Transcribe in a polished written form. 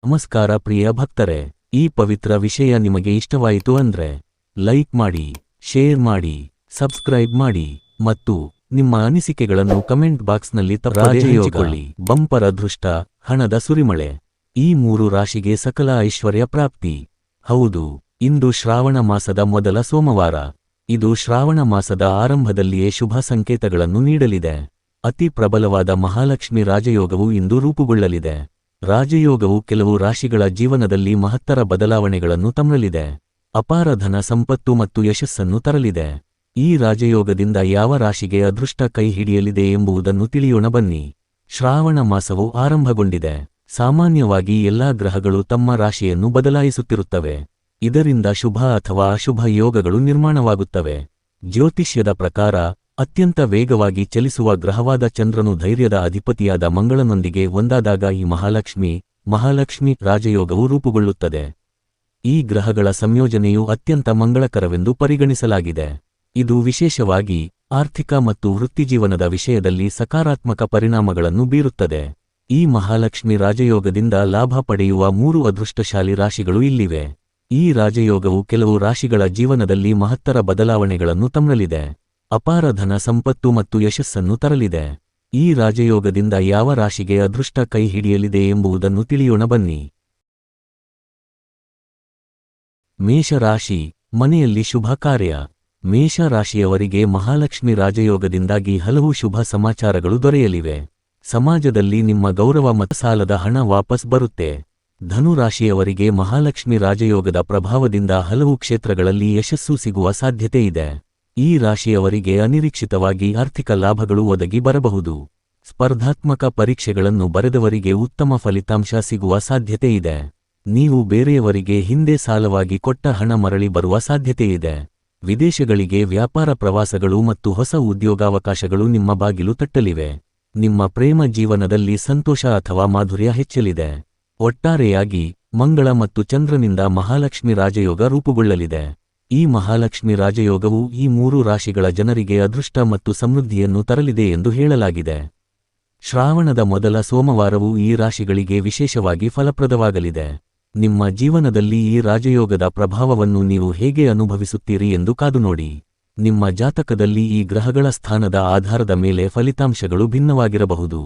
ನಮಸ್ಕಾರ ಪ್ರಿಯ ಭಕ್ತರೆ, ಈ ಪವಿತ್ರ ವಿಷಯ ನಿಮಗೆ ಇಷ್ಟವಾಯಿತು ಅಂದ್ರೆ ಲೈಕ್ ಮಾಡಿ, ಶೇರ್ ಮಾಡಿ, ಸಬ್ಸ್ಕ್ರೈಬ್ ಮಾಡಿ ಮತ್ತು ನಿಮ್ಮ ಅನಿಸಿಕೆಗಳನ್ನು ಕಮೆಂಟ್ ಬಾಕ್ಸ್ನಲ್ಲಿ ತಪ್ಪದೇ ಹಂಚಿಕೊಳ್ಳಿ. ಬಂಪರ ಅದೃಷ್ಟ, ಹಣದ ಸುರಿಮಳೆ, ಈ 3 ರಾಶಿಗೆ ಸಕಲ ಐಶ್ವರ್ಯ ಪ್ರಾಪ್ತಿ. ಹೌದು, ಇಂದು ಶ್ರಾವಣ ಮಾಸದ ಮೊದಲ ಸೋಮವಾರ. ಇದು ಶ್ರಾವಣ ಮಾಸದ ಆರಂಭದಲ್ಲಿಯೇ ಶುಭ ಸಂಕೇತಗಳನ್ನು ನೀಡಲಿದೆ. ಅತಿ ಪ್ರಬಲವಾದ ಮಹಾಲಕ್ಷ್ಮಿ ರಾಜಯೋಗವು ಇಂದು ರೂಪುಗೊಳ್ಳಲಿದೆ. ರಾಜಯೋಗವು ಕೆಲವು ರಾಶಿಗಳ ಜೀವನದಲ್ಲಿ ಮಹತ್ತರ ಬದಲಾವಣೆಗಳನ್ನು ತರಲಿದೆ. ಅಪಾರ ಧನ ಸಂಪತ್ತು ಮತ್ತು ಯಶಸ್ಸನ್ನು ತರಲಿದೆ. ಈ ರಾಜಯೋಗದಿಂದ ಯಾವ ರಾಶಿಗೆ ಅದೃಷ್ಟ ಕೈ ಹಿಡಿಯಲಿದೆ ಎಂಬುದನ್ನು ತಿಳಿಯೋಣ ಬನ್ನಿ. ಶ್ರಾವಣ ಮಾಸವು ಆರಂಭಗೊಂಡಿದೆ. ಸಾಮಾನ್ಯವಾಗಿ ಎಲ್ಲಾ ಗ್ರಹಗಳು ತಮ್ಮ ರಾಶಿಯನ್ನು ಬದಲಾಯಿಸುತ್ತಿರುತ್ತವೆ. ಇದರಿಂದ ಶುಭ ಅಥವಾ ಅಶುಭ ಯೋಗಗಳು ನಿರ್ಮಾಣವಾಗುತ್ತವೆ. ಜ್ಯೋತಿಷ್ಯದ ಪ್ರಕಾರ ಅತ್ಯಂತ ವೇಗವಾಗಿ ಚಲಿಸುವ ಗ್ರಹವಾದ ಚಂದ್ರನು ಧೈರ್ಯದ ಅಧಿಪತಿಯಾದ ಮಂಗಳನೊಂದಿಗೆ ಒಂದಾದಾಗ ಈ ಮಹಾಲಕ್ಷ್ಮಿ ರಾಜಯೋಗವು ರೂಪುಗೊಳ್ಳುತ್ತದೆ. ಈ ಗ್ರಹಗಳ ಸಂಯೋಜನೆಯು ಅತ್ಯಂತ ಮಂಗಳಕರವೆಂದು ಪರಿಗಣಿಸಲಾಗಿದೆ. ಇದು ವಿಶೇಷವಾಗಿ ಆರ್ಥಿಕ ಮತ್ತು ವೃತ್ತಿಜೀವನದ ವಿಷಯದಲ್ಲಿ ಸಕಾರಾತ್ಮಕ ಪರಿಣಾಮಗಳನ್ನು ಬೀರುತ್ತದೆ. ಈ ಮಹಾಲಕ್ಷ್ಮಿ ರಾಜಯೋಗದಿಂದ ಲಾಭ ಪಡೆಯುವ 3 ಅದೃಷ್ಟಶಾಲಿ ರಾಶಿಗಳು ಇಲ್ಲಿವೆ. ಈ ರಾಜಯೋಗವು ಕೆಲವು ರಾಶಿಗಳ ಜೀವನದಲ್ಲಿ ಮಹತ್ತರ ಬದಲಾವಣೆಗಳನ್ನು ತರಲಿದೆ. ಅಪಾರ ಧನ ಸಂಪತ್ತು ಮತ್ತು ಯಶಸ್ಸನ್ನು ತರಲಿದೆ. ಈ ರಾಜಯೋಗದಿಂದ ಯಾವ ರಾಶಿಗೆ ಅದೃಷ್ಟ ಕೈ ಹಿಡಿಯಲಿದೆ ಎಂಬುದನ್ನು ತಿಳಿಯೋಣ ಬನ್ನಿ. ಮೇಷರಾಶಿ, ಮನೆಯಲ್ಲಿ ಶುಭ ಕಾರ್ಯ. ಮೇಷ ರಾಶಿಯವರಿಗೆ ಮಹಾಲಕ್ಷ್ಮಿ ರಾಜಯೋಗದಿಂದಾಗಿ ಹಲವು ಶುಭ ಸಮಾಚಾರಗಳು ದೊರೆಯಲಿವೆ. ಸಮಾಜದಲ್ಲಿ ನಿಮ್ಮ ಗೌರವ ಮತ್ತು ಸಾಲದ ಹಣ ವಾಪಸ್ ಬರುತ್ತೆ. ಧನು ರಾಶಿಯವರಿಗೆ ಮಹಾಲಕ್ಷ್ಮಿ ರಾಜಯೋಗದ ಪ್ರಭಾವದಿಂದ ಹಲವು ಕ್ಷೇತ್ರಗಳಲ್ಲಿ ಯಶಸ್ಸು ಸಿಗುವ ಸಾಧ್ಯತೆ ಇದೆ. ಈ ರಾಶಿಯವರಿಗೆ ಅನಿರೀಕ್ಷಿತವಾಗಿ ಆರ್ಥಿಕ ಲಾಭಗಳು ಒದಗಿ ಬರಬಹುದು. ಸ್ಪರ್ಧಾತ್ಮಕ ಪರೀಕ್ಷೆಗಳನ್ನು ಬರೆದವರಿಗೆ ಉತ್ತಮ ಫಲಿತಾಂಶ ಸಿಗುವ ಸಾಧ್ಯತೆ ಇದೆ. ನೀವು ಬೇರೆಯವರಿಗೆ ಹಿಂದೆ ಸಾಲವಾಗಿ ಕೊಟ್ಟ ಹಣ ಮರಳಿ ಬರುವ ಸಾಧ್ಯತೆಯಿದೆ. ವಿದೇಶಗಳಿಗೆ ವ್ಯಾಪಾರ ಪ್ರವಾಸಗಳು ಮತ್ತು ಹೊಸ ಉದ್ಯೋಗಾವಕಾಶಗಳು ನಿಮ್ಮ ಬಾಗಿಲು ತಟ್ಟಲಿವೆ. ನಿಮ್ಮ ಪ್ರೇಮ ಜೀವನದಲ್ಲಿ ಸಂತೋಷ ಅಥವಾ ಮಾಧುರ್ಯ ಹೆಚ್ಚಲಿದೆ. ಒಟ್ಟಾರೆಯಾಗಿ ಮಂಗಳ ಮತ್ತು ಚಂದ್ರನಿಂದ ಮಹಾಲಕ್ಷ್ಮಿ ರಾಜಯೋಗ ರೂಪುಗೊಳ್ಳಲಿದೆ. ಈ ಮಹಾಲಕ್ಷ್ಮಿ ರಾಜಯೋಗವು ಈ 3 ರಾಶಿಗಳ ಜನರಿಗೆ ಅದೃಷ್ಟ ಮತ್ತು ಸಮೃದ್ಧಿಯನ್ನು ತರಲಿದೆ ಎಂದು ಹೇಳಲಾಗಿದೆ. ಶ್ರಾವಣದ ಮೊದಲ ಸೋಮವಾರವು ಈ ರಾಶಿಗಳಿಗೆ ವಿಶೇಷವಾಗಿ ಫಲಪ್ರದವಾಗಲಿದೆ. ನಿಮ್ಮ ಜೀವನದಲ್ಲಿ ಈ ರಾಜಯೋಗದ ಪ್ರಭಾವವನ್ನು ನೀವು ಹೇಗೆ ಅನುಭವಿಸುತ್ತೀರಿ ಎಂದು ಕಾದುನೋಡಿ. ನಿಮ್ಮ ಜಾತಕದಲ್ಲಿ ಈ ಗ್ರಹಗಳ ಸ್ಥಾನದ ಆಧಾರದ ಮೇಲೆ ಫಲಿತಾಂಶಗಳು ಭಿನ್ನವಾಗಿರಬಹುದು.